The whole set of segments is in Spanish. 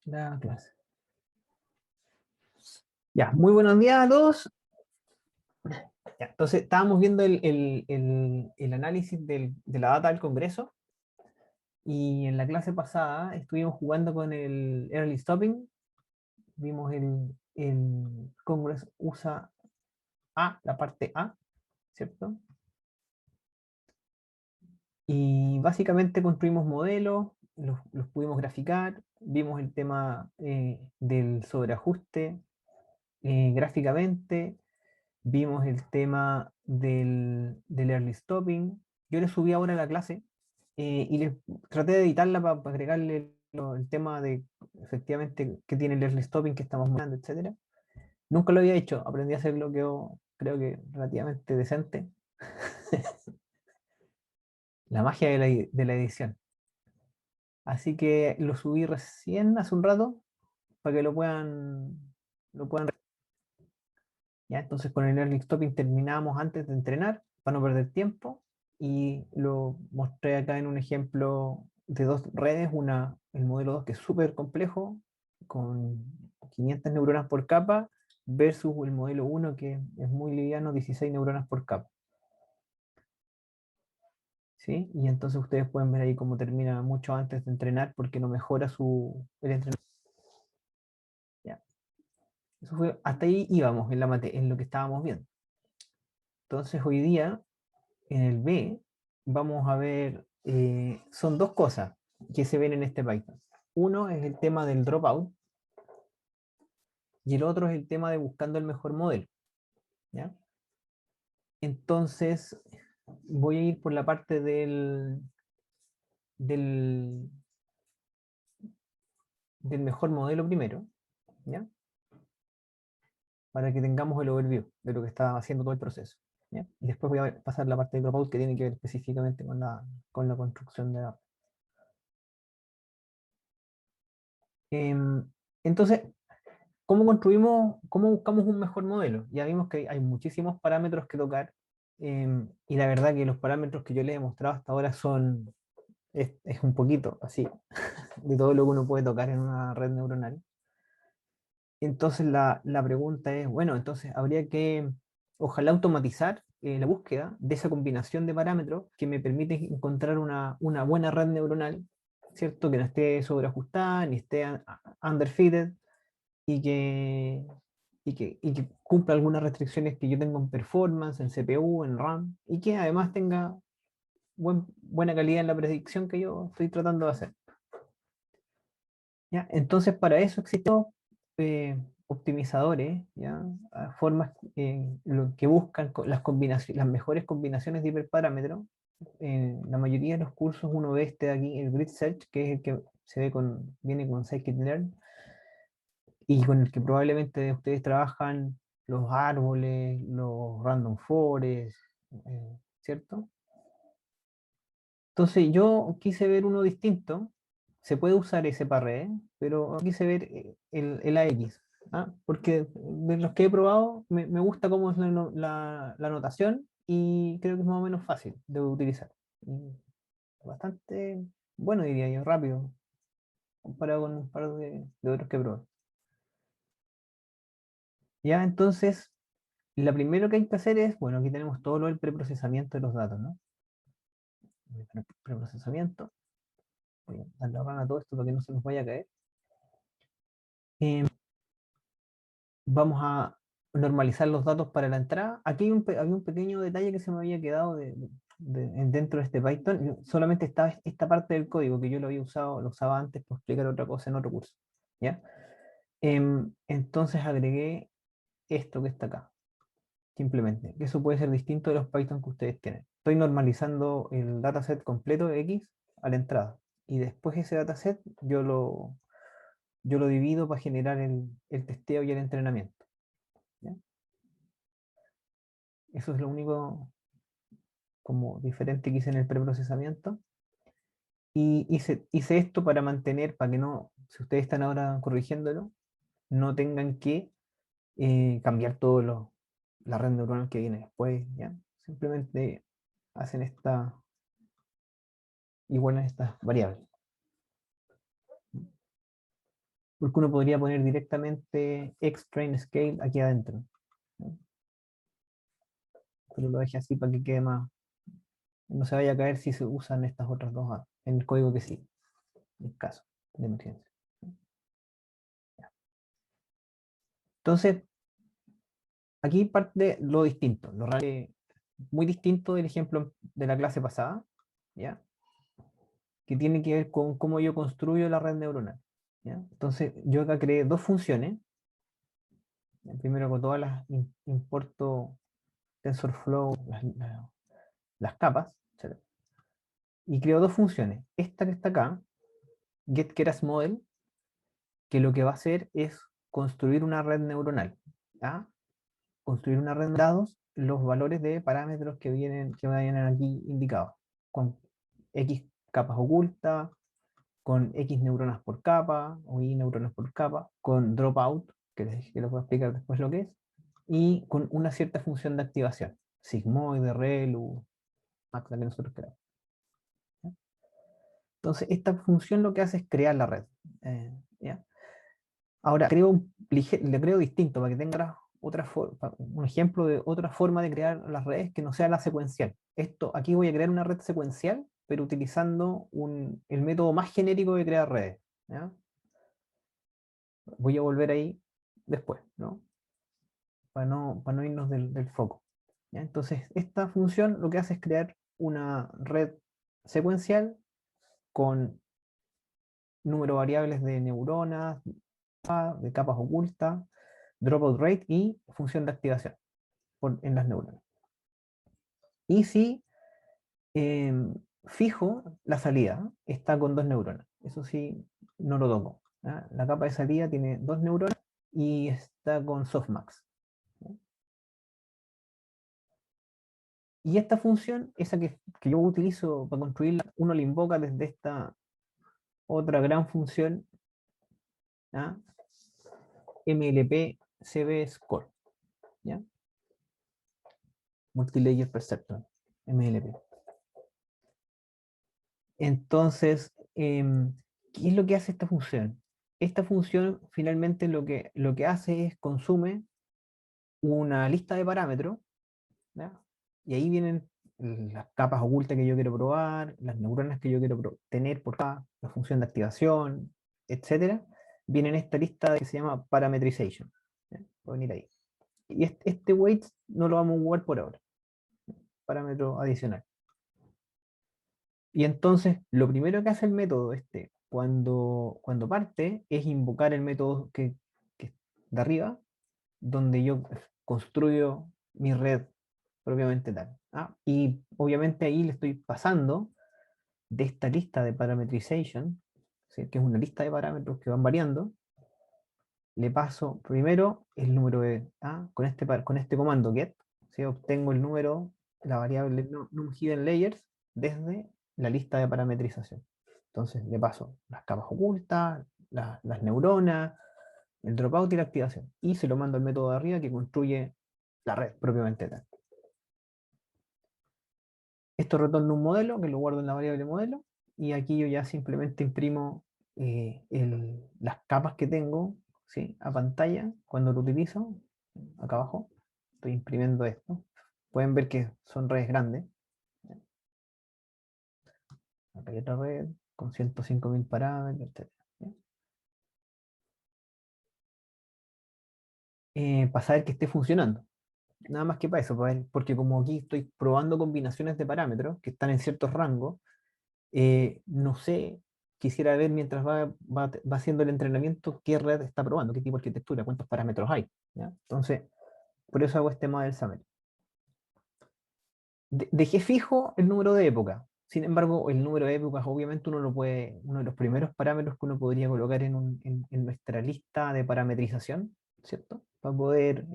La clase. Ya, muy buenos días a todos. Ya, entonces, estábamos viendo el análisis de la data del Congreso y en la clase pasada estuvimos jugando con el Early Stopping. Vimos el Congress USA A, la parte A, ¿cierto? Y básicamente construimos modelos, los pudimos graficar, vimos el tema del sobreajuste gráficamente. Vimos el tema del early stopping. Yo le subí ahora a la clase y les traté de editarla para agregarle el tema de efectivamente que tiene el early stopping que estamos mostrando, etcétera. Nunca lo había hecho, aprendí a hacerlo que creo que relativamente decente. La magia de la edición. Así que lo subí recién hace un rato para que lo puedan. ¿Ya? Entonces con el early stopping terminamos antes de entrenar para no perder tiempo y lo mostré acá en un ejemplo de dos redes, el modelo 2 que es súper complejo con 500 neuronas por capa versus el modelo 1 que es muy liviano, 16 neuronas por capa. ¿Sí? Y entonces ustedes pueden ver ahí cómo termina mucho antes de entrenar porque no mejora el entrenamiento. ¿Ya? Eso fue, hasta ahí íbamos en lo que estábamos viendo. Entonces hoy día en el B vamos a ver, son dos cosas que se ven en este Python. Uno es el tema del dropout y el otro es el tema de buscando el mejor modelo. ¿Ya? Entonces voy a ir por la parte del, del mejor modelo primero, ¿ya? Para que tengamos el overview de lo que está haciendo todo el proceso. ¿Ya? Y después voy a pasar la parte del dropout que tiene que ver específicamente con la construcción de datos. Entonces, cómo buscamos un mejor modelo? Ya vimos que hay muchísimos parámetros que tocar, y la verdad que los parámetros que yo les he mostrado hasta ahora es un poquito así, de todo lo que uno puede tocar en una red neuronal. Entonces la pregunta es, bueno, entonces habría que, ojalá automatizar la búsqueda de esa combinación de parámetros que me permite encontrar una buena red neuronal, ¿cierto? Que no esté sobreajustada, ni esté underfitted, y que cumpla algunas restricciones que yo tengo en performance, en CPU, en RAM, y que además tenga buena calidad en la predicción que yo estoy tratando de hacer. ¿Ya? Entonces, para eso existen optimizadores, ¿ya? Formas que buscan las mejores combinaciones de hiperparámetros. En la mayoría de los cursos uno ve este de aquí, el Grid Search, que es el que viene con Scikit-learn, y con el que probablemente ustedes trabajan los árboles, los random forest, ¿cierto? Entonces yo quise ver uno distinto, se puede usar ese para redes, pero quise ver el AX, ¿ah? Porque de los que he probado me gusta cómo es la notación y creo que es más o menos fácil de utilizar. Y bastante bueno, diría yo, rápido, comparado con un par de otros que probé. Ya, entonces, lo primero que hay que hacer es, bueno, aquí tenemos todo lo del preprocesamiento de los datos, ¿no? Preprocesamiento. Voy a darle a run a todo esto para que no se nos vaya a caer. Eh, Vamos a normalizar los datos para la entrada. Aquí había un pequeño detalle que se me había quedado dentro de este Python. Solamente estaba esta parte del código que yo lo usaba antes para explicar otra cosa en otro curso. ¿Ya? Entonces agregué esto que está acá. Simplemente, que eso puede ser distinto de los Python que ustedes tienen. Estoy normalizando el dataset completo de X a la entrada. Y después ese dataset yo lo divido para generar el testeo y el entrenamiento. ¿Ya? Eso es lo único como diferente que hice en el preprocesamiento. Y hice esto para mantener, para que no, si ustedes están ahora corrigiéndolo, no tengan que cambiar la red neuronal que viene después. ¿Ya? Simplemente hacen igual en estas variables. porque uno podría poner directamente xtrain scale aquí adentro, ¿no? Pero lo dejé así para que quede más, no se vaya a caer si se usan estas otras dos en el código que sigue, en caso de emergencia. Entonces, aquí parte lo distinto, muy distinto del ejemplo de la clase pasada, ¿ya? Que tiene que ver con cómo yo construyo la red neuronal, ¿ya? Entonces, yo acá creé dos funciones. Primero con todas las importo TensorFlow, las capas, etc. Y creo dos funciones. Esta que está acá, getKerasModel, que lo que va a hacer es construir una red neuronal. ¿Ya? Construir una red de dados, los valores de parámetros que vayan aquí indicados, con X capas ocultas, con X neuronas por capa, o Y neuronas por capa, con dropout, que les voy a explicar después lo que es, y con una cierta función de activación, sigmoide, relu, max, la que nosotros queramos. ¿Ya? Entonces, esta función lo que hace es crear la red. ¿Ya? Ahora, le creo distinto para que tenga un ejemplo de otra forma de crear las redes que no sea la secuencial. Aquí voy a crear una red secuencial, pero utilizando el método más genérico de crear redes. ¿Ya? Voy a volver ahí después, ¿no? Para no irnos del foco. ¿Ya? Entonces, esta función lo que hace es crear una red secuencial con número variables de neuronas, de capas ocultas, dropout rate y función de activación en las neuronas. Y si fijo la salida, está con dos neuronas. Eso sí, no lo toco. ¿Ya? La capa de salida tiene dos neuronas y está con softmax. ¿Ya? Y esta función, esa que yo utilizo para construirla, uno la invoca desde esta otra gran función, ¿ya? MLP CB Score, ¿ya? Multilayer Perceptron, MLP. Entonces, ¿qué es lo que hace esta función? Esta función finalmente lo que hace es consume una lista de parámetros, ¿ya? Y ahí vienen las capas ocultas que yo quiero probar, las neuronas que yo quiero tener por acá, la función de activación, etcétera. Viene en esta lista que se llama parametrization. ¿Ya? Va a venir ahí. Y este weight no lo vamos a jugar por ahora. Parámetro adicional. Y entonces, lo primero que hace el método cuando parte, es invocar el método que de arriba, donde yo construyo mi red propiamente tal. Y obviamente ahí le estoy pasando de esta lista de parametrization, ¿sí? Que es una lista de parámetros que van variando, le paso primero el número con este comando get, ¿sí? Obtengo el número, la variable num hidden layers desde la lista de parametrización. Entonces le paso las capas ocultas, las neuronas, el dropout y la activación. Y se lo mando al método de arriba que construye la red propiamente tal. Esto retorna un modelo que lo guardo en la variable modelo. Y aquí yo ya simplemente imprimo las capas que tengo, ¿sí? A pantalla cuando lo utilizo. Acá abajo estoy imprimiendo esto. Pueden ver que son redes grandes. Acá hay otra red con 105.000 parámetros, etc. Para saber que esté funcionando. Nada más que para eso, porque como aquí estoy probando combinaciones de parámetros que están en ciertos rangos, no sé, quisiera ver mientras va haciendo el entrenamiento qué red está probando, qué tipo de arquitectura, cuántos parámetros hay. ¿Ya? Entonces, por eso hago este model summary. Dejé fijo el número de época. Sin embargo, el número de épocas, obviamente, uno de los primeros parámetros que uno podría colocar en nuestra lista de parametrización, ¿cierto? Para poder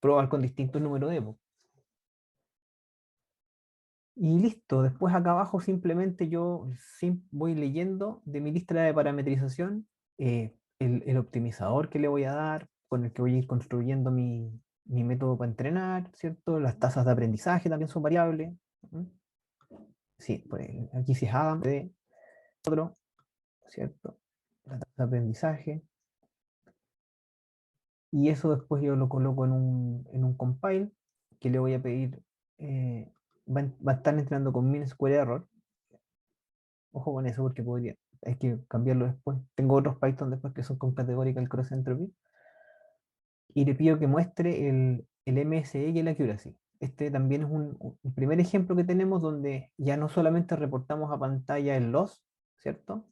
probar con distintos números de épocas. Y listo, después acá abajo simplemente yo voy leyendo de mi lista de parametrización el optimizador que le voy a dar, con el que voy a ir construyendo mi método para entrenar, ¿cierto? Las tasas de aprendizaje también son variables. ¿Mm? Sí, pues, aquí sí es Adam de otro, ¿cierto? La tasa de aprendizaje. y eso después yo lo coloco en un compile, que le voy a pedir, va a estar entrenando con mean square error. Ojo con eso porque podría, hay que cambiarlo después. Tengo otros Python después que son con categorical cross entropy. Y le pido que muestre el MSE y el accuracy. Este también es un primer ejemplo que tenemos donde ya no solamente reportamos a pantalla el loss, ¿cierto?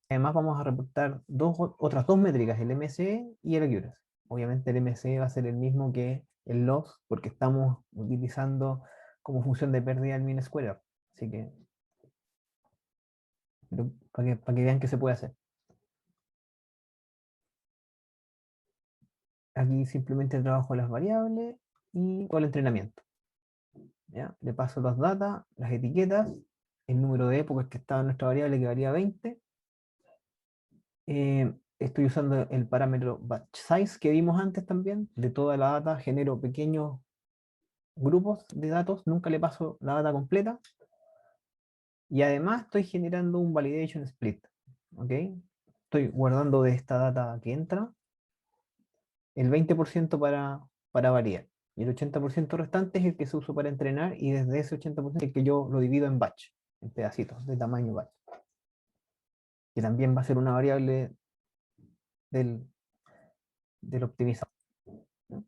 Además vamos a reportar otras dos métricas, el MSE y el accuracy. Obviamente el MSE va a ser el mismo que el loss porque estamos utilizando como función de pérdida el mean square error. Así que, para que vean que se puede hacer. Aquí simplemente trabajo las variables y con el entrenamiento. ¿Ya? Le paso las datas, las etiquetas, el número de épocas que estaba en nuestra variable que varía 20. Estoy usando el parámetro batch size que vimos antes también. De toda la data genero pequeños grupos de datos, nunca le paso la data completa. Y además estoy generando un validation split. ¿Ok? Estoy guardando de esta data que entra el 20% para variar. Y el 80% restante es el que se usa para entrenar, y desde ese 80% es el que yo lo divido en batch, en pedacitos de tamaño batch, que también va a ser una variable del, del optimizador, ¿no?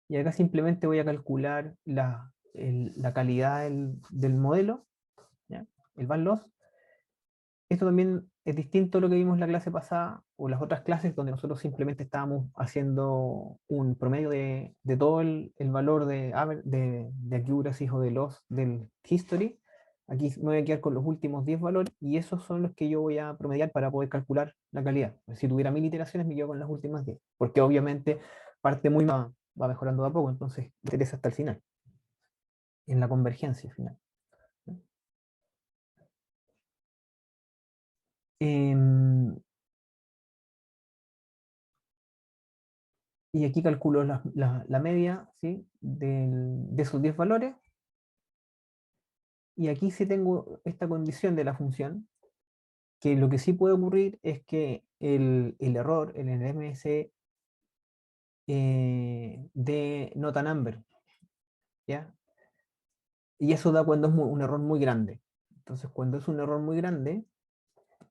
Y acá simplemente voy a calcular la calidad del modelo, ¿ya? El van loss. Esto también es distinto a lo que vimos en la clase pasada o las otras clases donde nosotros simplemente estábamos haciendo un promedio de todo el valor de accuracy o de loss del history. Aquí me voy a quedar con los últimos 10 valores y esos son los que yo voy a promediar para poder calcular la calidad. Si tuviera 1000 iteraciones me quedo con las últimas 10, porque obviamente parte va mejorando de a poco, entonces interesa hasta el final, en la convergencia final. Em, y aquí calculo la media, ¿sí? De esos 10 valores. Y aquí sí tengo esta condición de la función, que lo que sí puede ocurrir es que el error en el MS de nota number, ¿ya? Y eso da cuando es un error muy grande. Entonces, cuando es un error muy grande,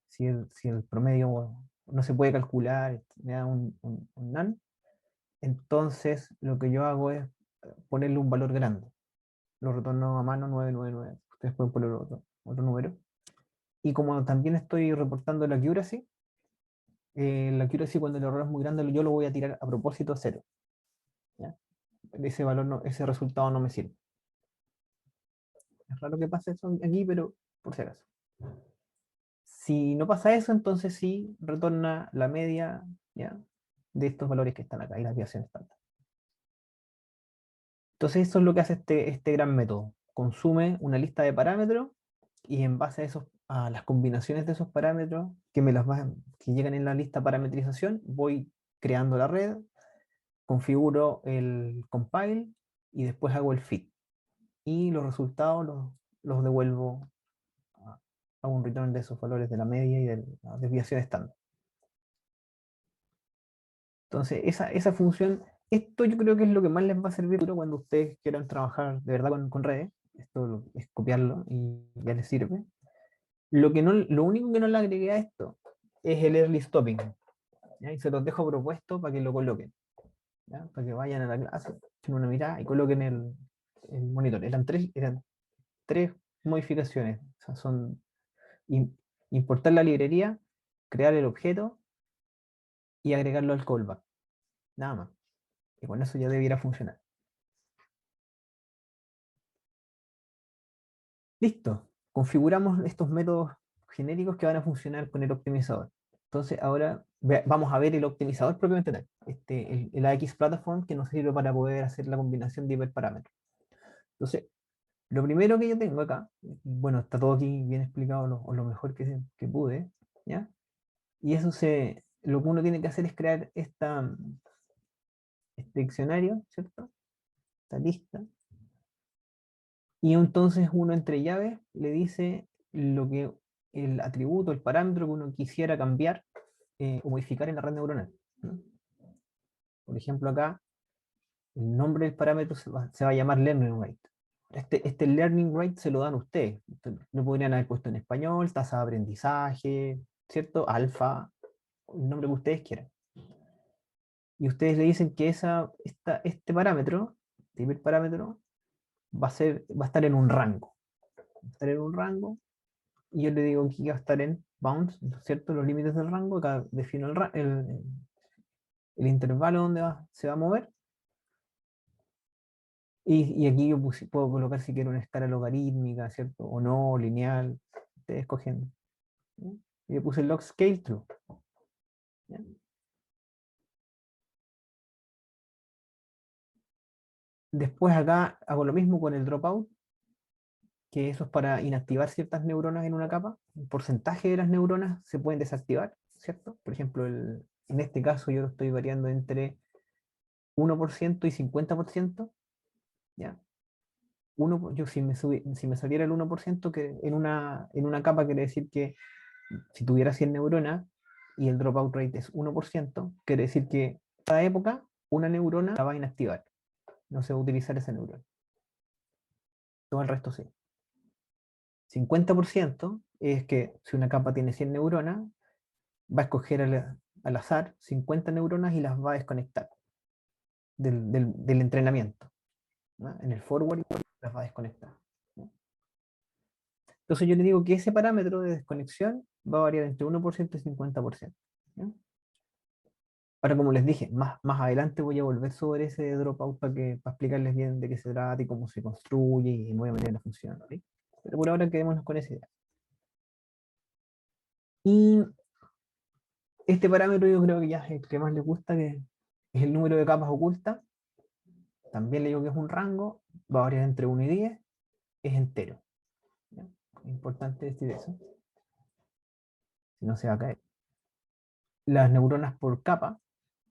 si el promedio no se puede calcular, me da un null, entonces lo que yo hago es ponerle un valor grande. Lo retorno a mano 999. Ustedes pueden poner otro número. Y como también estoy reportando la accuracy cuando el error es muy grande, yo lo voy a tirar a propósito a cero, ¿ya? Ese valor ese resultado no me sirve. Es raro que pase eso aquí, pero por si acaso. Si no pasa eso, entonces sí retorna la media, ¿ya? De estos valores que están acá y las desviaciones estándar. Entonces eso es lo que hace este gran método. Consume una lista de parámetros y en base a las combinaciones de esos parámetros que llegan en la lista parametrización, voy creando la red, configuro el compile y después hago el fit. Y los resultados los devuelvo a un return de esos valores de la media y de la desviación estándar. Entonces, esa función, esto yo creo que es lo que más les va a servir cuando ustedes quieran trabajar de verdad con redes. Esto es copiarlo y ya les sirve. Lo único que no le agregué a esto es el early stopping, ¿ya? Y se los dejo propuesto para que lo coloquen, ¿ya? Para que vayan a la clase, echen una mirada y coloquen el monitor. Eran tres modificaciones. O sea, son importar la librería, crear el objeto y agregarlo al callback. Nada más. Y con eso ya debiera funcionar. Listo. Configuramos estos métodos genéricos que van a funcionar con el optimizador. Entonces ahora vamos a ver el optimizador propiamente tal. El AX Platform que nos sirve para poder hacer la combinación de hiperparámetros. Entonces, lo primero que yo tengo acá, bueno, está todo aquí bien explicado lo mejor que pude, ¿ya? Y lo que uno tiene que hacer es crear este diccionario, ¿cierto? Esta lista. Y entonces uno entre llaves le dice lo que el atributo, el parámetro que uno quisiera cambiar o modificar en la red neuronal. ¿no? Por ejemplo, acá el nombre del parámetro se va a llamar learning rate. Este learning rate se lo dan ustedes. Lo podrían haber puesto en español, tasa de aprendizaje, ¿cierto? Alfa, el nombre que ustedes quieran. Y ustedes le dicen que este parámetro, primer parámetro, va a estar en un rango. Va a estar en un rango, y yo le digo que va a estar en bounds, ¿cierto? Los límites del rango, acá defino el intervalo donde se va a mover. Y aquí yo puedo colocar si quiero una escala logarítmica, ¿cierto? O no, lineal. Ustedes escogen. ¿Ya? Y le puse log scale true. ¿Ya? Después acá hago lo mismo con el dropout, que eso es para inactivar ciertas neuronas en una capa. El porcentaje de las neuronas se pueden desactivar, ¿cierto? Por ejemplo, en este caso yo lo estoy variando entre 1% y 50%. ¿Ya? Si me saliera el 1%, que en una capa quiere decir que si tuviera 100 neuronas y el dropout rate es 1%, quiere decir que cada época una neurona la va a inactivar. No se va a utilizar esa neurona. Todo el resto sí. 50% es que si una capa tiene 100 neuronas, va a escoger al azar 50 neuronas y las va a desconectar del entrenamiento, ¿no? En el forward las va a desconectar, ¿no? Entonces yo le digo que ese parámetro de desconexión va a variar entre 1% y 50%. ¿No? Ahora, como les dije, más adelante voy a volver sobre ese dropout para explicarles bien de qué se trata y cómo se construye y me voy a meter en la función, ¿sí? Pero por ahora quedémonos con esa idea. Y este parámetro yo creo que ya es el que más les gusta, que es el número de capas ocultas. También le digo que es un rango, va a variar entre 1 y 10, es entero. ¿Ya? Es importante decir eso, si no se va a caer. Las neuronas por capa,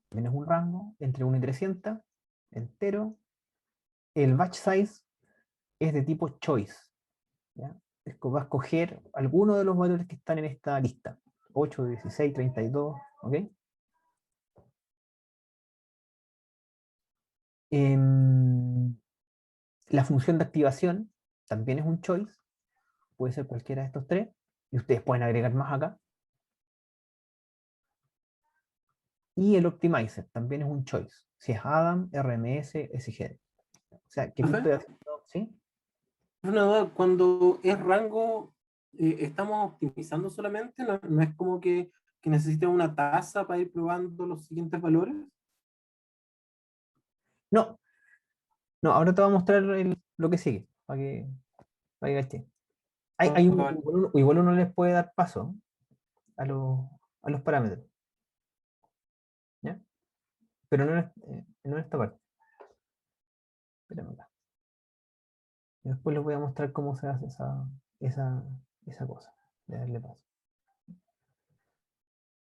también es un rango, entre 1 y 300, entero. El batch size es de tipo choice. ¿Ya? Va a escoger alguno de los valores que están en esta lista. 8, 16, 32, ¿ok? Em, la función de activación también es un choice, puede ser cualquiera de estos tres, y ustedes pueden agregar más acá. Y el optimizer también es un choice, si es Adam, RMS, SGD. O sea, que aquí Profe, estoy haciendo, ¿sí? una duda, cuando es rango, ¿estamos optimizando solamente? ¿No es como que necesite una tasa para ir probando los siguientes valores? No, no, ahora te voy a mostrar lo que sigue, para que caché. Oh, vale. Igual uno les puede dar paso a los parámetros, ¿ya? Pero no en esta parte. Espérame acá. Y después les voy a mostrar cómo se hace esa, esa cosa, de darle paso.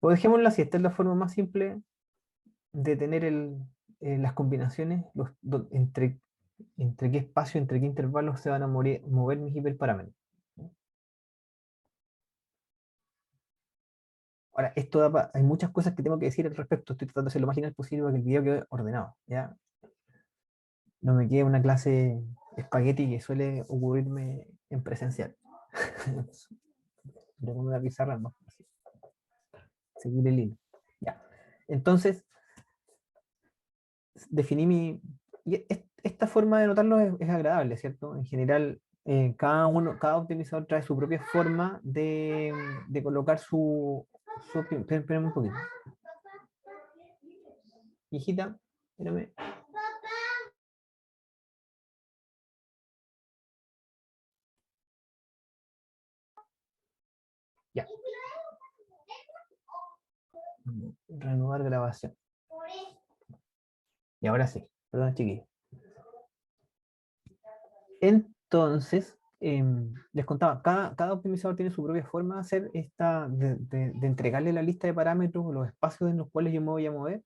Pues dejémoslo así, esta es la forma más simple de tener las combinaciones, entre qué espacio, entre qué intervalos se van a mover mis hiperparámetros. Ahora, hay muchas cosas que tengo que decir al respecto, estoy tratando de ser lo más general posible para que el video quede ordenado, ¿ya? No me quede una clase espagueti que suele ocurrirme en presencial. Le pongo una pizarra más fácil. Seguir el hilo. Ya. Entonces, definí mi. Esta forma de notarlo es agradable, ¿cierto? En general, cada optimizador trae su propia forma de colocar espérame un poquito. Hijita, espérame. Ya. Reanudar grabación. Y ahora sí, perdón, chiquillos. Entonces, les contaba, cada optimizador tiene su propia forma de hacer de entregarle la lista de parámetros, los espacios en los cuales yo me voy a mover,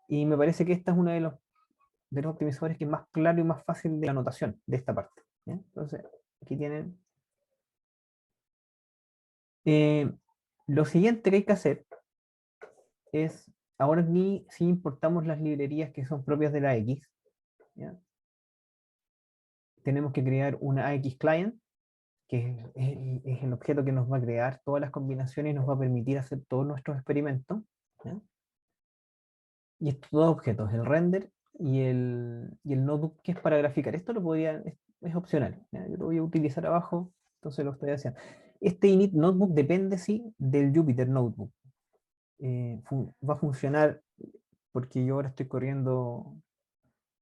y me parece que esta es una de los optimizadores que es más claro y más fácil de la anotación de esta parte. ¿Ya? Entonces, aquí tienen. Eh, lo siguiente que hay que hacer es ahora aquí sí importamos las librerías que son propias de la X. ¿Ya? Tenemos que crear una AX client, que es el objeto que nos va a crear todas las combinaciones y nos va a permitir hacer todos nuestros experimentos. ¿Ya? Y estos dos objetos, el render y el notebook, que es para graficar. Esto lo podía, es opcional. ¿Ya? Yo lo voy a utilizar abajo, entonces lo estoy haciendo. Este init notebook depende, sí, del Jupyter Notebook. Va a funcionar porque yo ahora estoy corriendo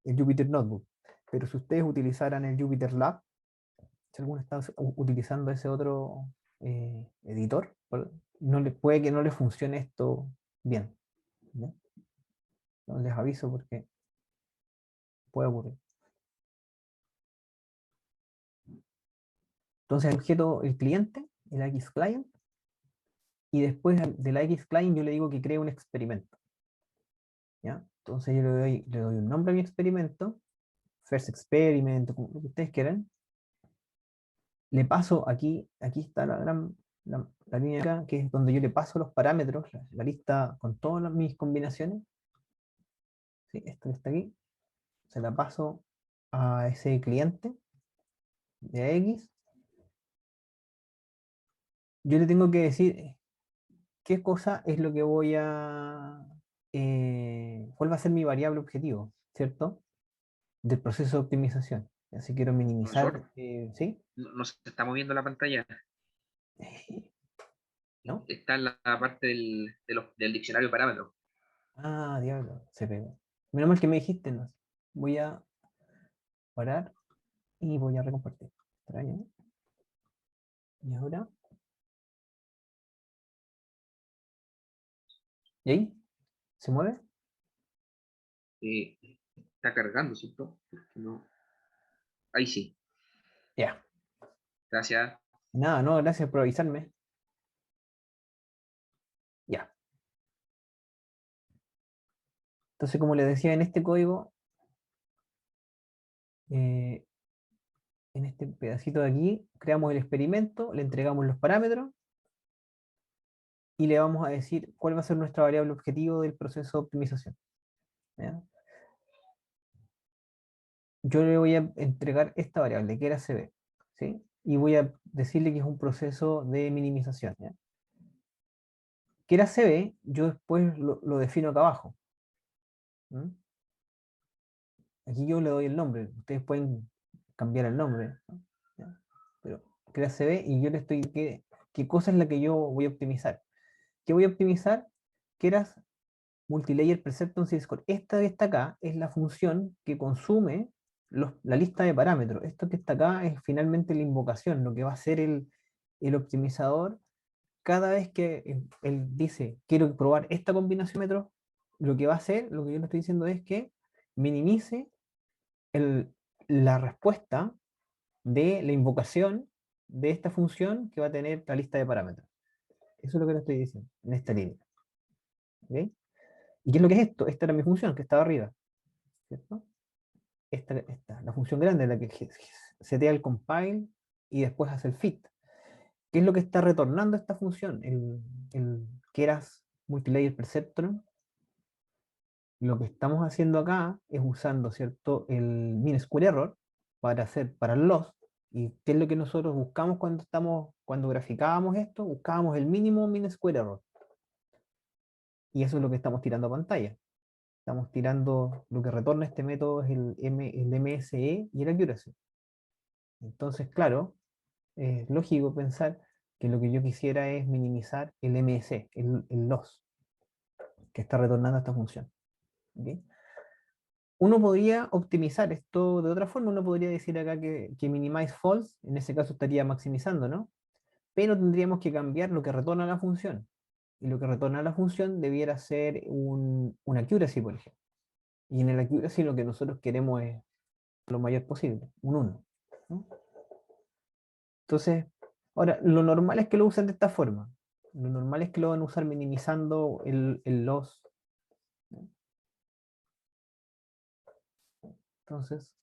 el Jupyter Notebook. Pero si ustedes utilizaran el Jupyter Lab, si alguno está utilizando ese otro editor, no les puede que no les funcione esto bien. ¿Ya? No les aviso porque puede ocurrir. Entonces el objeto, el cliente, el X client, y después del X client yo le digo que cree un experimento. ¿Ya? Entonces yo le doy un nombre a mi experimento, first experiment, lo que ustedes quieran. Le paso aquí, aquí está la línea acá, que es donde yo le paso los parámetros, la lista con todas mis combinaciones. ¿Sí? Esto que está aquí, se la paso a ese cliente de X. Yo le tengo que decir qué cosa es lo que voy a, cuál va a ser mi variable objetivo, ¿cierto? Del proceso de optimización. Así quiero Profesor, minimizar, ¿sí? no se está moviendo la pantalla. ¿No? Está en la parte del diccionario de parámetros. Ah, diablo, se pegó. Menos mal que me dijiste, no. Voy a parar y voy a recompartir. Extraño, ¿no? Y ahora, ¿y ahí? ¿Se mueve? Eh, Está cargando, ¿cierto? No. Ahí sí. Ya. Gracias. Nada, no, gracias por avisarme. Ya. Entonces, como les decía, en este código, eh, en este pedacito de aquí, creamos el experimento, le entregamos los parámetros y le vamos a decir cuál va a ser nuestra variable objetivo del proceso de optimización. ¿Ya? Yo le voy a entregar esta variable, que era CB, ¿sí? Y voy a decirle que es un proceso de minimización. ¿Ya? Que era CB, yo después lo defino acá abajo. ¿Mm? Aquí yo le doy el nombre, ustedes pueden cambiar el nombre, ¿no? ¿Ya? Pero crea CB y yo le estoy, ¿qué cosa es la que yo voy a optimizar? ¿Qué voy a optimizar? Keras Multilayer Perceptance y Score. Esta que está acá es la función que consume la lista de parámetros. Esto que está acá es finalmente la invocación, lo que va a hacer el optimizador cada vez que él dice, quiero probar esta combinación de parámetros, lo que va a hacer, lo que yo le estoy diciendo es que minimice la respuesta de la invocación de esta función que va a tener la lista de parámetros. Eso es lo que le estoy diciendo en esta línea. ¿Okay? ¿Y qué es lo que es esto? Esta era mi función que estaba arriba. ¿Cierto? Esta, la función grande, la que setea el compile y después hace el fit. ¿Qué es lo que está retornando esta función? El keras multilayer perceptron. Lo que estamos haciendo acá es usando, ¿cierto?, el mean square error para el loss. ¿Y qué es lo que nosotros buscamos cuando graficábamos esto? Buscábamos el mínimo mean square error. Y eso es lo que estamos tirando a pantalla. Estamos tirando, lo que retorna este método es el MSE y el accuracy. Entonces, claro, es lógico pensar que lo que yo quisiera es minimizar el MSE, el loss, que está retornando esta función. ¿Okay? Uno podría optimizar esto de otra forma, uno podría decir acá que minimize false, en ese caso estaría maximizando, ¿no? Pero tendríamos que cambiar lo que retorna la función. Y lo que retorna la función debiera ser un accuracy, por ejemplo. Y en el accuracy lo que nosotros queremos es lo mayor posible, un 1. ¿No? Entonces, ahora, lo normal es que lo usen de esta forma. Lo normal es que lo van a usar minimizando el loss. ¿No? Entonces,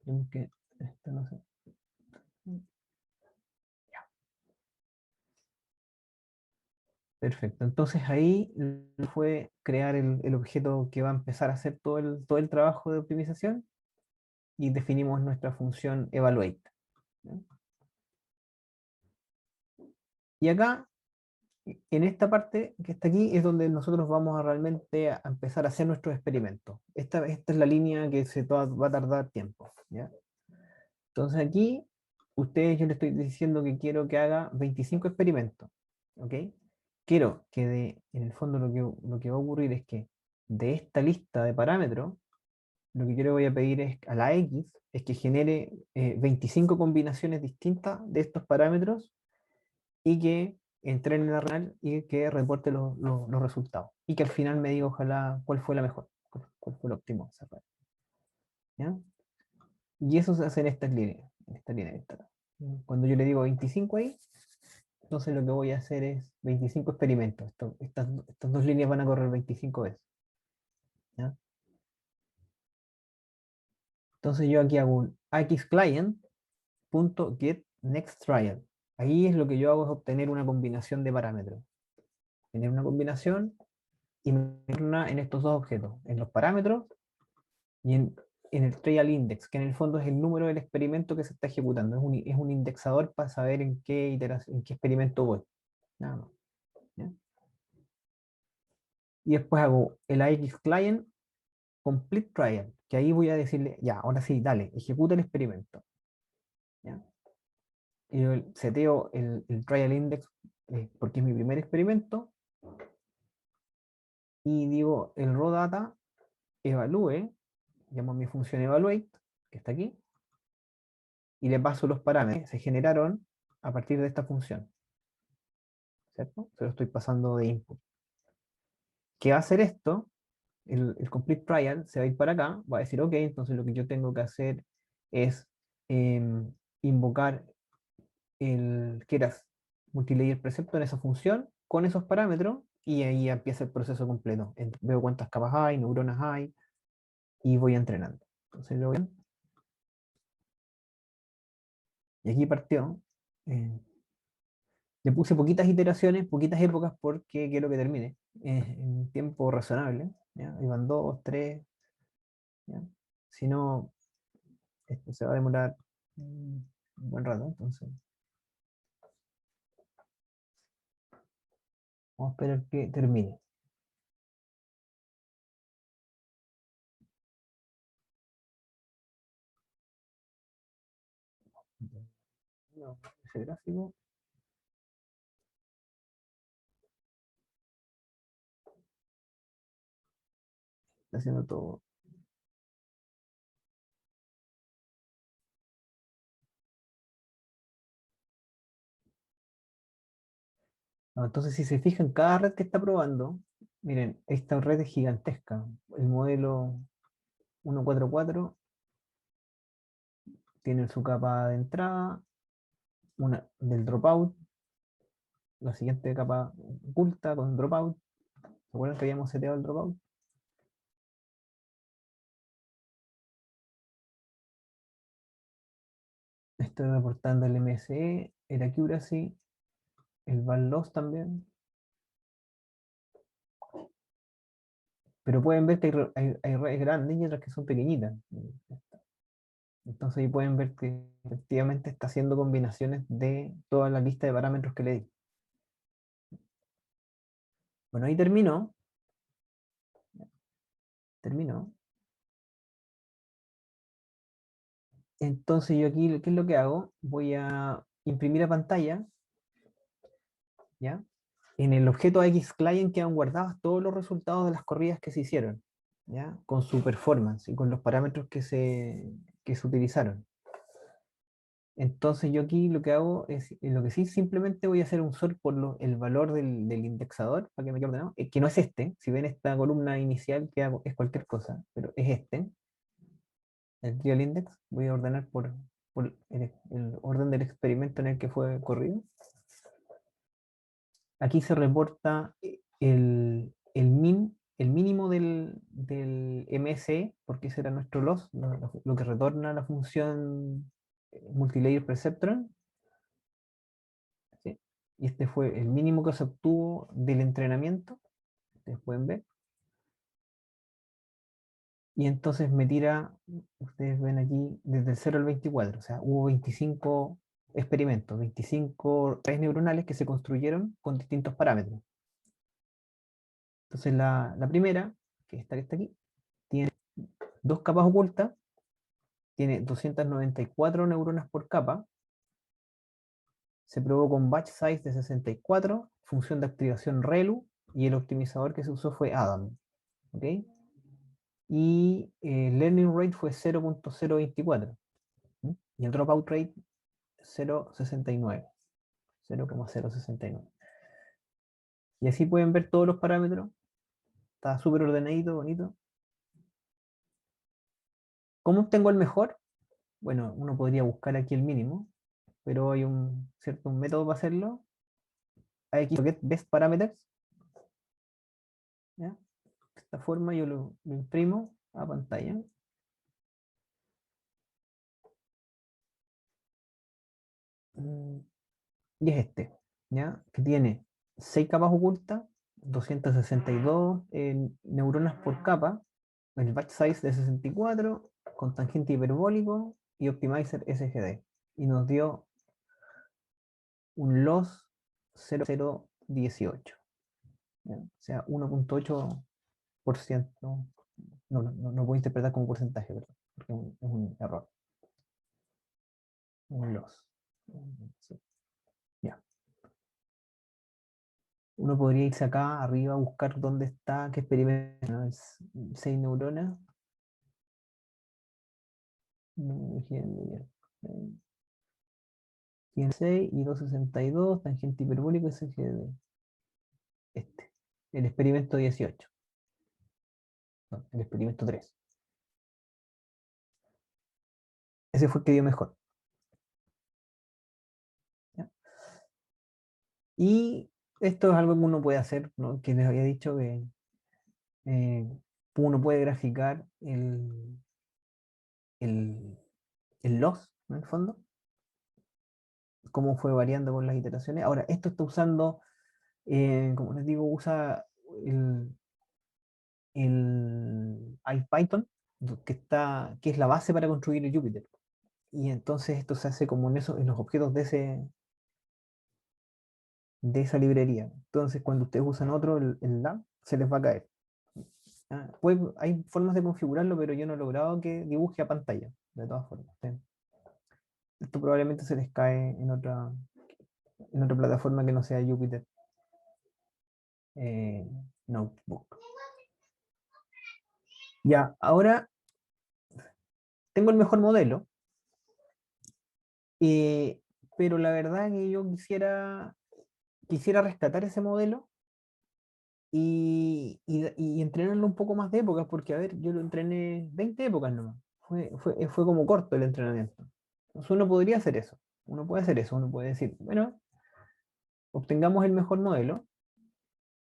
tenemos que, esto no sé. Perfecto. Entonces ahí fue crear el objeto que va a empezar a hacer todo el trabajo de optimización y definimos nuestra función evaluate. ¿Ya? Y acá, en esta parte que está aquí, es donde nosotros vamos a realmente a empezar a hacer nuestros experimentos. Esta es la línea que va a tardar tiempo. ¿Ya? Entonces aquí, yo le estoy diciendo que quiero que haga 25 experimentos. ¿Ok? Quiero que en el fondo lo que va a ocurrir es que de esta lista de parámetros, lo que yo le voy a pedir a la X es que genere 25 combinaciones distintas de estos parámetros y que entrene la RAL y que reporte los resultados. Y que al final me diga, ojalá, cuál fue la mejor, cuál fue el óptimo. ¿Ya? Y eso se hace en estas líneas, en esta línea de esta. Cuando yo le digo 25 ahí, entonces lo que voy a hacer es 25 experimentos. Estas dos líneas van a correr 25 veces. ¿Ya? Entonces yo aquí hago un axclient.getNextTrial. Ahí es lo que yo hago es obtener una combinación de parámetros. Tener una combinación y meterla en estos dos objetos, en los parámetros y en el trial index, que en el fondo es el número del experimento que se está ejecutando. Es un indexador para saber en qué experimento voy. Nada más. ¿Ya? Y después hago el axclient complete trial, que ahí voy a decirle, ya, ahora sí, dale, ejecuta el experimento. ¿Ya? Y yo seteo el trial index porque es mi primer experimento y digo el raw data evalúe, llamo a mi función evaluate, que está aquí, y le paso los parámetros que se generaron a partir de esta función. ¿Cierto? Se lo estoy pasando de input. ¿Qué va a hacer esto? El complete trial se va a ir para acá, va a decir, ok, entonces lo que yo tengo que hacer es invocar el keras multilayer preceptor en esa función con esos parámetros y ahí empieza el proceso completo. Veo cuántas capas hay, neuronas hay y voy entrenando. Entonces y aquí partió. Le puse poquitas iteraciones, poquitas épocas porque quiero que termine en un tiempo razonable. ¿Ya? Ahí van dos, tres. ¿Ya? Si no, esto se va a demorar un buen rato. Entonces, vamos a esperar que termine. No, ese gráfico está haciendo todo. No, entonces, si se fijan, cada red que está probando, miren, esta red es gigantesca. El modelo 144 tiene su capa de entrada, una del dropout, la siguiente capa oculta con dropout. ¿Se acuerdan que habíamos seteado el dropout? Estoy reportando el MSE, el accuracy, el val loss también. Pero pueden ver que hay redes grandes y otras que son pequeñitas. Entonces ahí pueden ver que efectivamente está haciendo combinaciones de toda la lista de parámetros que le di. Bueno, ahí terminó. Terminó. Entonces yo aquí, ¿qué es lo que hago? Voy a imprimir a pantalla, ¿ya? En el objeto XClient quedan guardados todos los resultados de las corridas que se hicieron, ¿ya? Con su performance y con los parámetros que se utilizaron. Entonces yo aquí lo que hago es, lo que sí, simplemente voy a hacer un sort por el valor del indexador, para que me quede ordenado, que no es este. Si ven esta columna inicial, que hago, es cualquier cosa, pero es este, el trial index. Voy a ordenar por el orden del experimento en el que fue corrido. Aquí se reporta el mínimo del MSE, porque ese era nuestro loss, lo que retorna la función multilayer perceptron. ¿Sí? y este fue el mínimo que se obtuvo del entrenamiento, ustedes pueden ver, y entonces me tira, ustedes ven aquí, desde el 0 al 24, o sea, hubo 25 experimentos, 25 redes neuronales que se construyeron con distintos parámetros. Entonces la primera, que es esta que está aquí, tiene dos capas ocultas, tiene 294 neuronas por capa, se probó con batch size de 64, función de activación ReLU, y el optimizador que se usó fue Adam. ¿Ok? Y el learning rate fue 0.024. Y el dropout rate 0.69. 0.069. Y así pueden ver todos los parámetros. Está súper ordenadito, bonito. ¿Cómo obtengo el mejor? Bueno, uno podría buscar aquí el mínimo, pero hay un cierto método para hacerlo. Hay aquí get best parameters. ¿Ya? De esta forma yo lo imprimo a pantalla. Y es este, ¿ya? Que tiene 6 capas ocultas, 262 neuronas por capa, el batch size de 64, con tangente hiperbólico y optimizer SGD. Y nos dio un loss 0.018. ¿Ya? O sea, 1.8%. No puedo interpretar como porcentaje, ¿verdad? Porque es un error. Un loss. Sí. Ya. Uno podría irse acá arriba a buscar dónde está, qué experimento, ¿no? 6 neuronas. Tiene 6 y 262, tangente hiperbólico SGD. Este. El experimento 18. No, el experimento 3. Ese fue el que dio mejor. ¿Ya? Y esto es algo que uno puede hacer, ¿no? Que les había dicho que uno puede graficar el, el loss, ¿no? En el fondo, cómo fue variando con las iteraciones. Ahora, esto está usando, como les digo, usa el, el IPython, que es la base para construir el Jupyter. Y entonces esto se hace como en los objetos de esa librería. Entonces, cuando ustedes usan otro, el lab, se les va a caer. Hay formas de configurarlo, pero yo no he logrado que dibuje a pantalla, de todas formas. ¿Sí? Esto probablemente se les cae en otra plataforma que no sea Jupyter Notebook. Ya, ahora tengo el mejor modelo, eh, pero la verdad que yo quisiera rescatar ese modelo y entrenarlo un poco más de épocas, porque a ver, yo lo entrené 20 épocas nomás. Fue como corto el entrenamiento. Entonces uno podría hacer eso. Uno puede hacer eso. Uno puede decir, bueno, obtengamos el mejor modelo.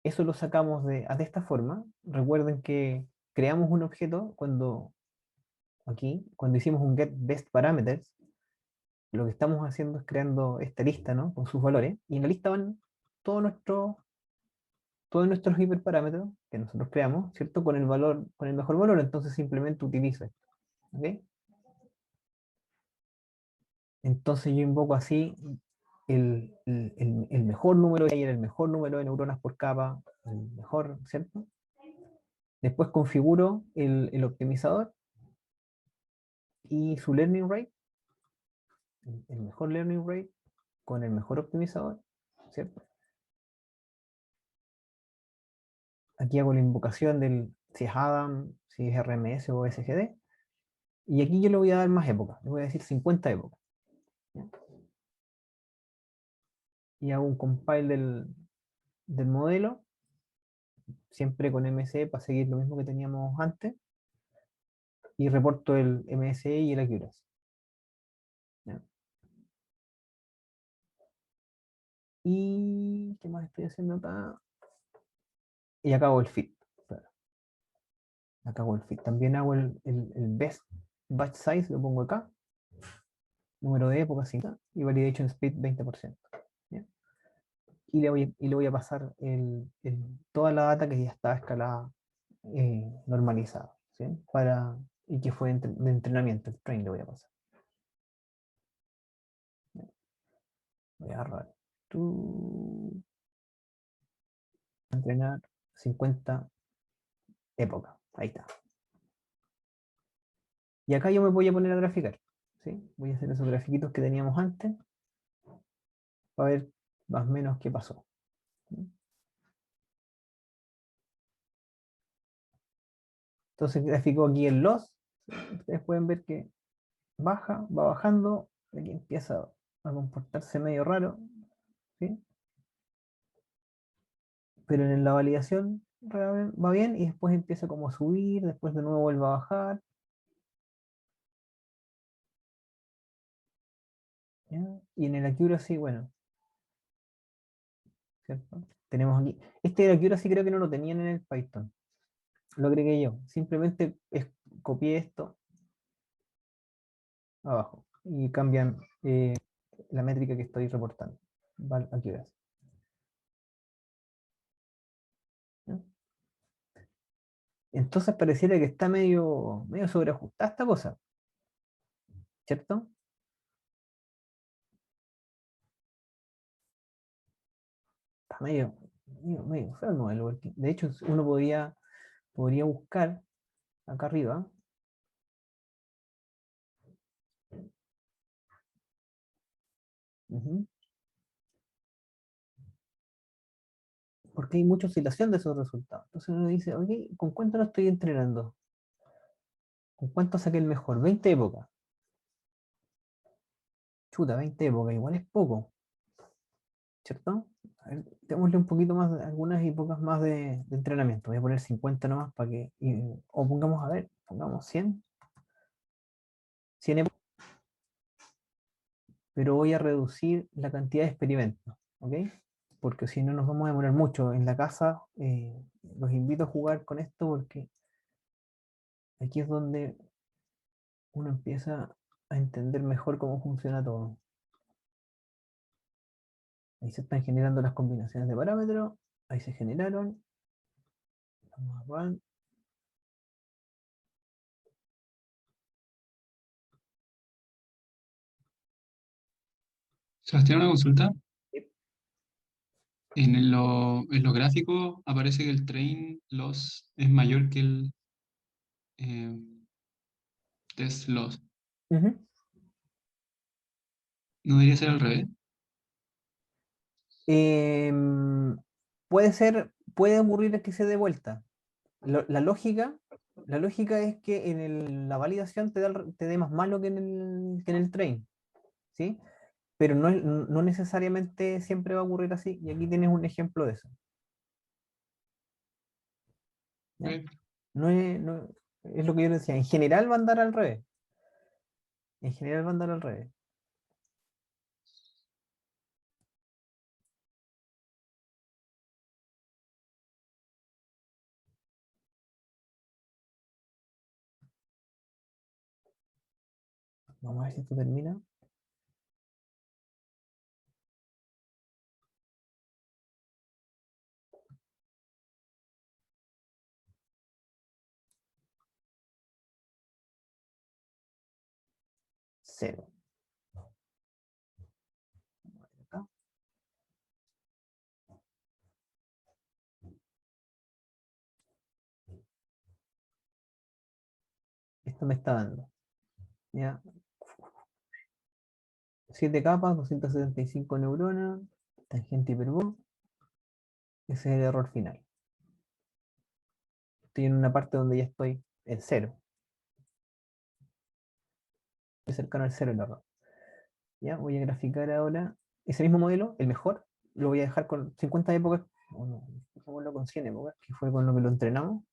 Eso lo sacamos de esta forma. Recuerden que creamos un objeto cuando hicimos un get best parameters. Lo que estamos haciendo es creando esta lista, ¿no? Con sus valores. Y en la lista van todos nuestros todos nuestros hiperparámetros que nosotros creamos, ¿cierto? Con el mejor valor, entonces simplemente utilizo esto. ¿Ok? Entonces yo invoco así el mejor número de el mejor número de neuronas por capa, el mejor, ¿cierto? Después configuro el optimizador y su learning rate, el mejor learning rate con el mejor optimizador, ¿cierto? Aquí hago la invocación si es Adam, si es RMS o SGD. Y aquí yo le voy a dar más épocas, le voy a decir 50 épocas. ¿Ya? Y hago un compile del modelo, siempre con MSE para seguir lo mismo que teníamos antes, y reporto el MSE y el accuracy. ¿Ya? Y ¿qué más estoy haciendo acá? Y acabo el fit. Claro. Acabo el fit. También hago el best batch size, lo pongo acá, número de épocas y validation speed 20%. ¿Ya? y le voy a pasar toda la data que ya está escalada, normalizada, ¿sí? Y que fue de entrenamiento, el train le voy a pasar. Voy a agarrar. Entrenar 50 épocas. Ahí está. Y acá yo me voy a poner a graficar, ¿sí? Voy a hacer esos grafiquitos que teníamos antes para ver más o menos qué pasó. Entonces gráfico aquí el loss. Ustedes pueden ver que baja, va bajando, aquí empieza a comportarse medio raro, ¿sí? Pero en la validación va bien y después empieza como a subir, después de nuevo vuelve a bajar. ¿Ya? Y en el accuracy, bueno, ¿cierto? Tenemos aquí, este del accuracy creo que no lo tenían en el Python, lo agregué yo, simplemente copié esto abajo y cambian la métrica que estoy reportando. Accuracy. ¿Ya? Entonces pareciera que está medio sobreajustada esta cosa, ¿cierto? Está medio feo el modelo, porque de hecho uno podría buscar acá arriba, ujú, porque hay mucha oscilación de esos resultados. Entonces uno dice, ok, ¿con cuánto lo estoy entrenando? ¿Con cuánto saqué el mejor? 20 épocas. Chuta, 20 épocas, igual es poco, ¿cierto? A ver, démosle un poquito más, algunas épocas más de entrenamiento. Voy a poner 50 nomás para que, o pongamos, a ver, pongamos 100 épocas, pero voy a reducir la cantidad de experimentos, ¿ok? Porque si no nos vamos a demorar mucho. En la casa los invito a jugar con esto porque aquí es donde uno empieza a entender mejor cómo funciona todo. Ahí se están generando las combinaciones de parámetros, ahí se generaron. Vamos a run. Sebastián, una consulta. Sí. En los gráficos aparece que el train loss es mayor que el eh, test loss. Ujú. ¿No debería ser al revés? Em, puede ocurrir que se dé vuelta. La lógica es que la validación te dé más malo que en el train, ¿sí? Pero no necesariamente siempre va a ocurrir así, y aquí tienes un ejemplo de eso. ¿Ya? Ok. Es lo que yo decía, en general va a andar al revés. En general va a andar al revés. Vamos a ver si esto termina. Cero. Acá. Esto me está dando. ¿Ya? 7 capas, 275 neuronas, tangente hiperbólica. Ese es el error final. Estoy en una parte donde ya estoy en cero. Estoy cercano al cero el error. Ya, voy a graficar ahora ese mismo modelo, el mejor. Lo voy a dejar con 50 épocas, o no, pongámoslo con 100 épocas, que fue con lo que lo entrenamos.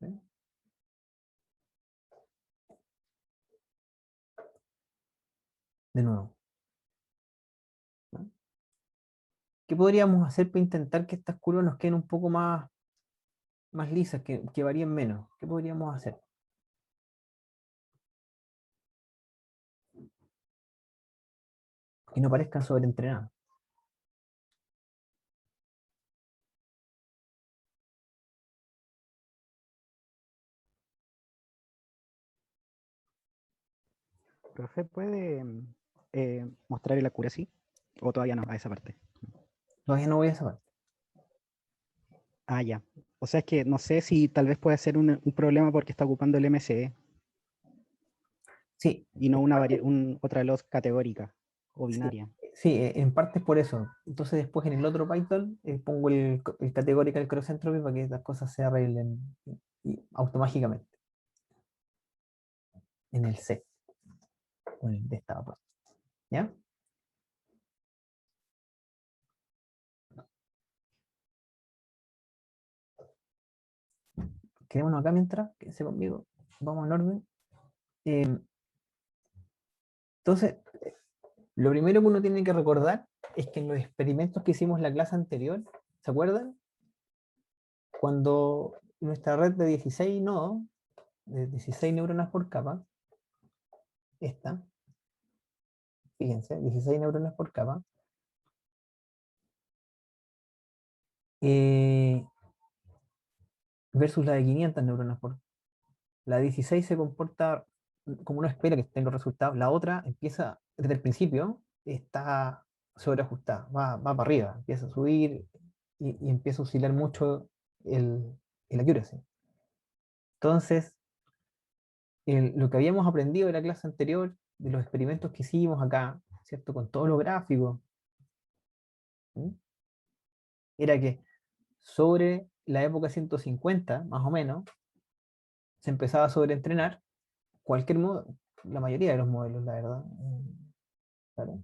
¿Sí? de nuevo. ¿No? ¿Qué podríamos hacer para intentar que estas curvas nos queden un poco más lisas, que varíen menos? ¿Qué podríamos hacer? Que no parezcan sobreentrenadas. Profe, ¿puede mostrar el accuracy? ¿O todavía no, a esa parte? Todavía no voy a esa parte. Ah, ya. O sea, es que no sé si tal vez puede ser un problema porque está ocupando el MCE Sí, y no otra loss categórica o binaria. sí, en parte es por eso. Entonces después en el otro Python pongo el categorical cross entropy para que las cosas se arreglen automáticamente en el C, o en el D estaba puesto. ¿Ya? Quedémonos acá mientras, quédense conmigo. Vamos en orden. Eh, entonces, lo primero que uno tiene que recordar es que en los experimentos que hicimos en la clase anterior, ¿se acuerdan? Cuando nuestra red de 16 nodos, de 16 neuronas por capa, esta, fíjense, 16 neuronas por capa, eh, versus la de 500 neuronas por. La 16 se comporta como uno espera que estén los resultados. La otra empieza desde el principio, está sobreajustada, va para arriba, empieza a subir y empieza a oscilar mucho el accuracy. Entonces, lo que habíamos aprendido de la clase anterior, de los experimentos que hicimos acá, ¿cierto? Con todos los gráficos, ¿sí? Era que sobre la época 150, más o menos, se empezaba a sobreentrenar cualquier modo, la mayoría de los modelos, la verdad. Claro.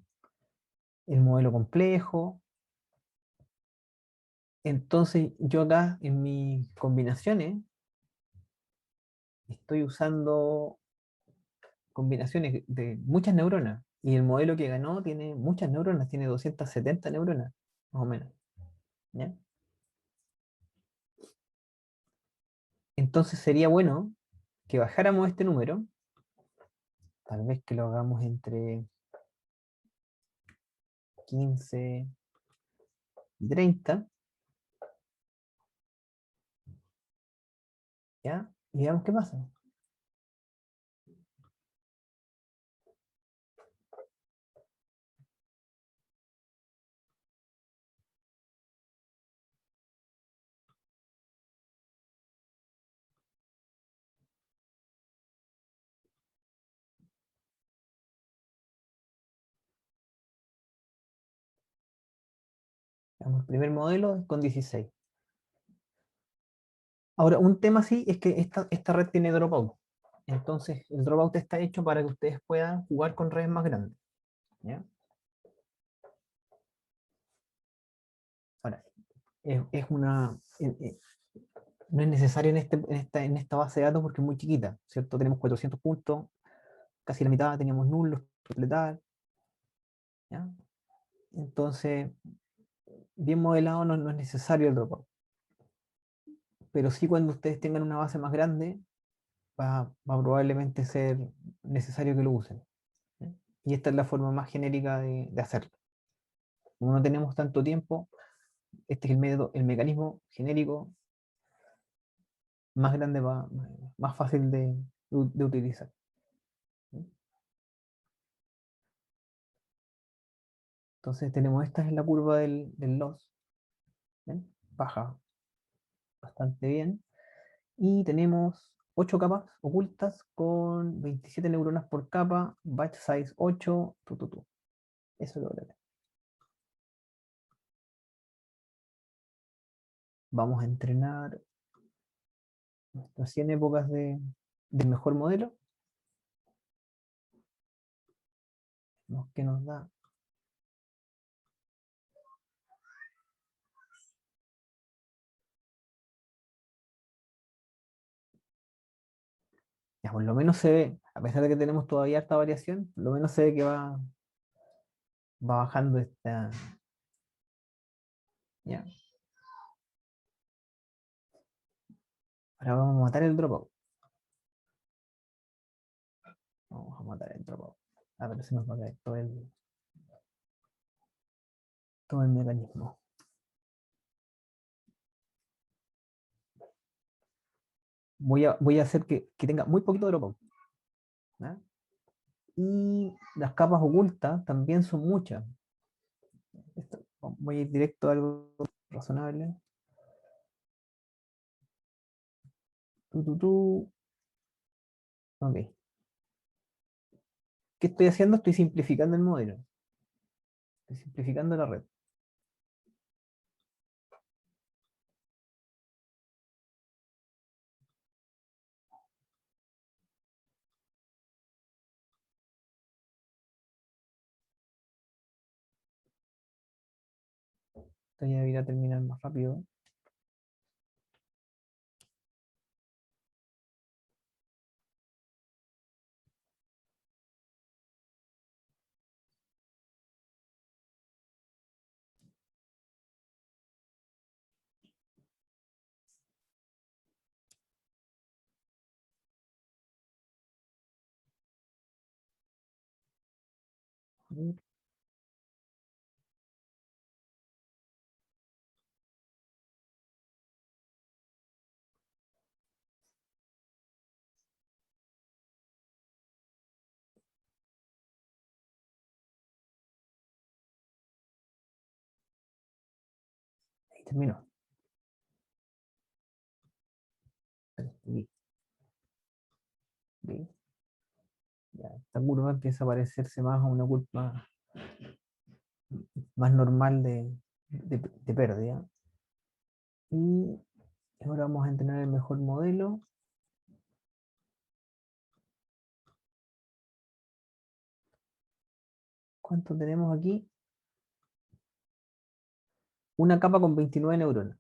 El modelo complejo. Entonces, yo acá en mis combinaciones estoy usando combinaciones de muchas neuronas. Y el modelo que ganó tiene muchas neuronas, tiene 270 neuronas, más o menos. ¿Ya? Entonces sería bueno que bajáramos este número, tal vez que lo hagamos entre 15 y 30, ¿ya? Y veamos qué pasa. Veamos, el primer modelo es con 16. Ahora, un tema sí es que esta red tiene dropout. Entonces, el dropout está hecho para que ustedes puedan jugar con redes más grandes. ¿Ya? Ahora, es una. No es necesario en esta base de datos porque es muy chiquita, ¿cierto? Tenemos 400 puntos, casi la mitad teníamos nulos, total, ¿ya? Entonces, bien modelado no es necesario el dropout. Pero sí cuando ustedes tengan una base más grande, va a probablemente ser necesario que lo usen. ¿Ya? Y esta es la forma más genérica de hacerlo. Como no tenemos tanto tiempo, este es el mecanismo genérico más grande, más fácil de utilizar. Entonces tenemos, esta es la curva del loss. ¿Ven? Baja bastante bien. Y tenemos 8 capas ocultas con 27 neuronas por capa, batch size 8, Eso es lo que tenemos. Vamos a entrenar nuestras 100 épocas del mejor modelo. ¿Qué nos da? Ya, por lo menos se ve, a pesar de que tenemos todavía esta variación, por lo menos se ve que va va bajando esta. Ya. Ahora vamos a matar el dropout. Vamos a matar el dropout. A ver si nos va a caer todo el mecanismo. Voy a hacer que tenga muy poquito dropout. ¿Ya? Y las capas ocultas también son muchas. Voy a ir directo a algo razonable. Ok. ¿Qué estoy haciendo? Estoy simplificando el modelo. Estoy simplificando la red. Esto ya debería terminar más rápido. A ver. Ahí terminó. Aquí. Ok. Ya, esta curva empieza a parecerse más a una curva más normal de pérdida. Y ahora vamos a entrenar el mejor modelo. ¿Cuánto tenemos aquí? Una capa con 29 neuronas.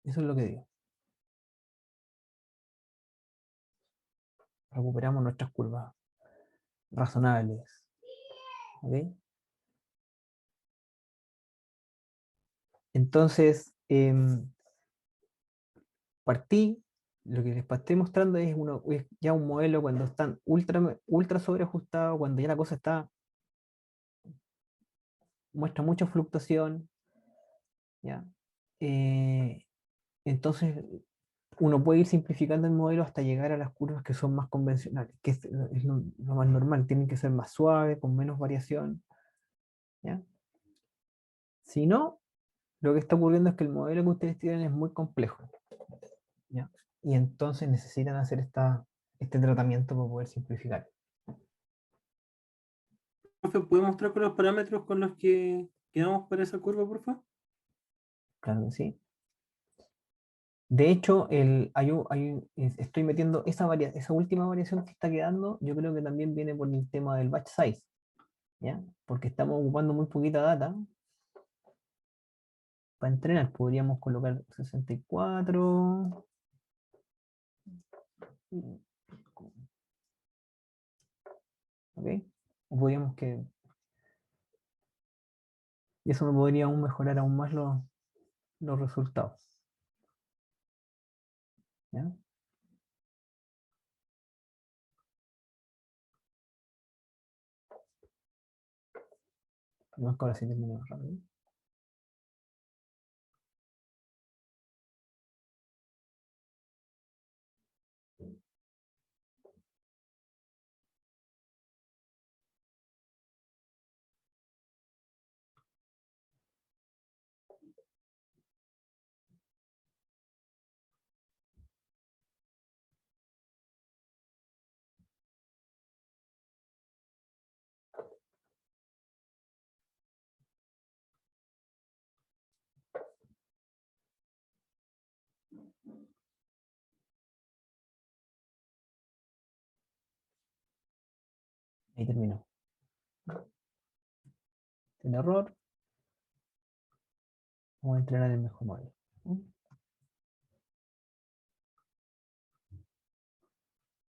Eso es lo que digo. Recuperamos nuestras curvas razonables. ¿Ok? Entonces, partí, lo que les estoy mostrando es ya un modelo cuando están ultra sobreajustados, cuando ya la cosa muestra mucha fluctuación, ¿ya? Eh, entonces, uno puede ir simplificando el modelo hasta llegar a las curvas que son más convencionales, que es lo más normal, tienen que ser más suaves, con menos variación, ¿ya? Si no, lo que está ocurriendo es que el modelo que ustedes tienen es muy complejo, ¿ya? Y entonces necesitan hacer este tratamiento para poder simplificar. Profe, ¿puede mostrar con los parámetros con los que quedamos para esa curva, por favor? Claro que sí. De hecho, estoy metiendo esa última variación que está quedando, yo creo que también viene por el tema del batch size, ¿ya? Porque estamos ocupando muy poquita data. Para entrenar podríamos colocar 64. ¿Ok? O podríamos y eso me podría aún mejorar aún más los resultados. ¿Ya? Vamos ahora sí termino rápido. Ahí terminó. El error. Vamos a entrenar el mejor modelo.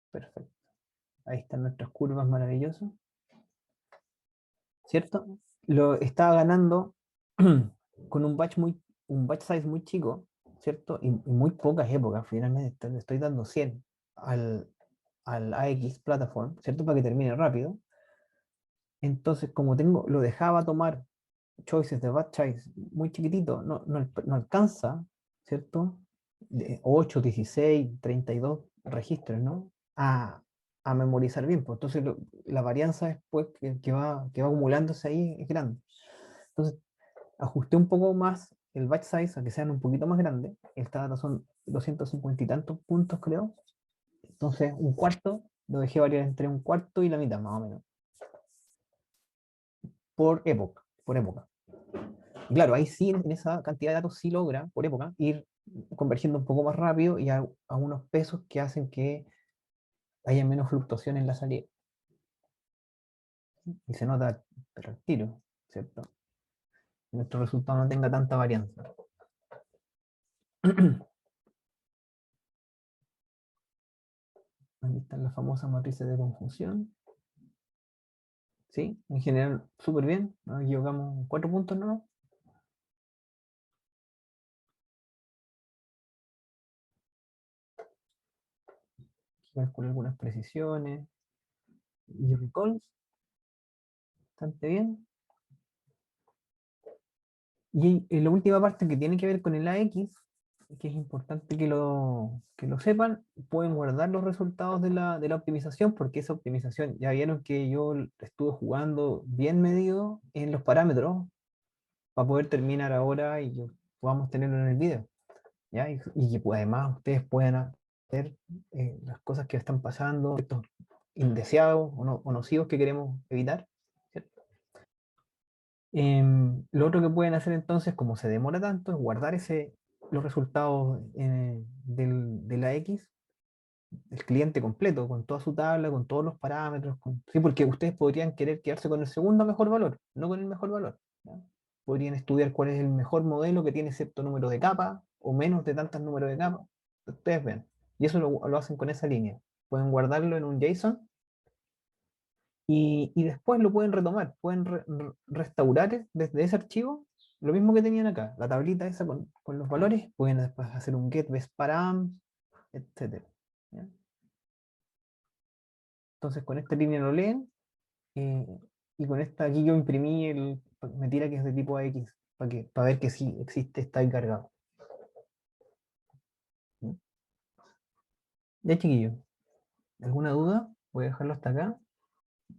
Perfecto. Ahí están nuestras curvas maravillosas. ¿cierto? Lo estaba ganando con un batch size muy chico, ¿cierto? Y muy pocas épocas, finalmente le estoy dando 100 al AX Platform, ¿cierto? Para que termine rápido. Entonces, como lo dejaba tomar choices de batch size muy chiquitito, no alcanza, ¿cierto? De 8, 16, 32 registros, ¿no? A memorizar bien. Pues entonces la varianza después que va acumulándose ahí es grande. Entonces ajusté un poco más el batch size a que sean un poquito más grandes. Esta data son 250 y tantos puntos, creo. Entonces un cuarto lo dejé variar entre un cuarto y la mitad, más o menos. Por época, por época. Y claro, ahí sí, en esa cantidad de datos sí logra, por época, ir convergiendo un poco más rápido y a unos pesos que hacen que haya menos fluctuación en la salida. Y se nota, pero al tiro, ¿cierto? Que nuestro resultado no tenga tanta varianza. Aquí están las famosas matrices de confusión. ¿Sí? En general, súper bien. Nos equivocamos 4 puntos, ¿no? Calculé algunas precisiones y recalls. Bastante bien. Y en la última parte que tiene que ver con el AX, que es importante que lo sepan, pueden guardar los resultados de la optimización, porque esa optimización, ya vieron que yo estuve jugando bien medido en los parámetros para poder terminar ahora y que podamos tenerlo en el video. ¿Ya? Y que pues, además ustedes puedan hacer las cosas que están pasando, estos indeseados o nocivos que queremos evitar. ¿Cierto? Lo otro que pueden hacer entonces, como se demora tanto, es guardar los resultados de la X, el cliente completo, con toda su tabla, con todos los parámetros. Sí, porque ustedes podrían querer quedarse con el segundo mejor valor, no con el mejor valor. ¿Ya? Podrían estudiar cuál es el mejor modelo que tiene cierto número de capas o menos de tantos números de capas. Ustedes ven. Y eso lo hacen con esa línea. Pueden guardarlo en un JSON y después lo pueden retomar, pueden restaurar desde ese archivo lo mismo que tenían acá, la tablita esa con los valores, pueden después hacer un get best param, etc. ¿Ya? Entonces con esta línea lo leen eh, y con esta aquí yo imprimí me tira que es de tipo AX para ver que sí existe, está ahí cargado. ¿Ya? Ya, chiquillos, ¿alguna duda? Voy a dejarlo hasta acá.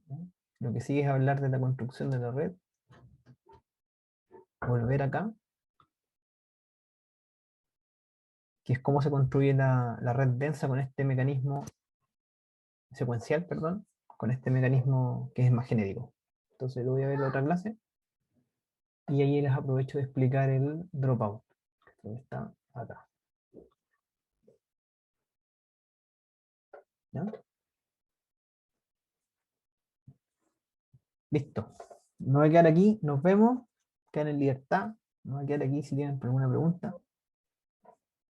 ¿Ya? Lo que sigue es hablar de la construcción de la red. Volver acá, que es cómo se construye la red densa con este mecanismo secuencial, perdón, con este mecanismo que es más genérico. Entonces lo voy a ver en otra clase y ahí les aprovecho de explicar el dropout, que está acá. ¿Ya? Listo. No voy a quedar aquí, nos vemos, quedan en libertad. No voy a quedar aquí si tienen alguna pregunta.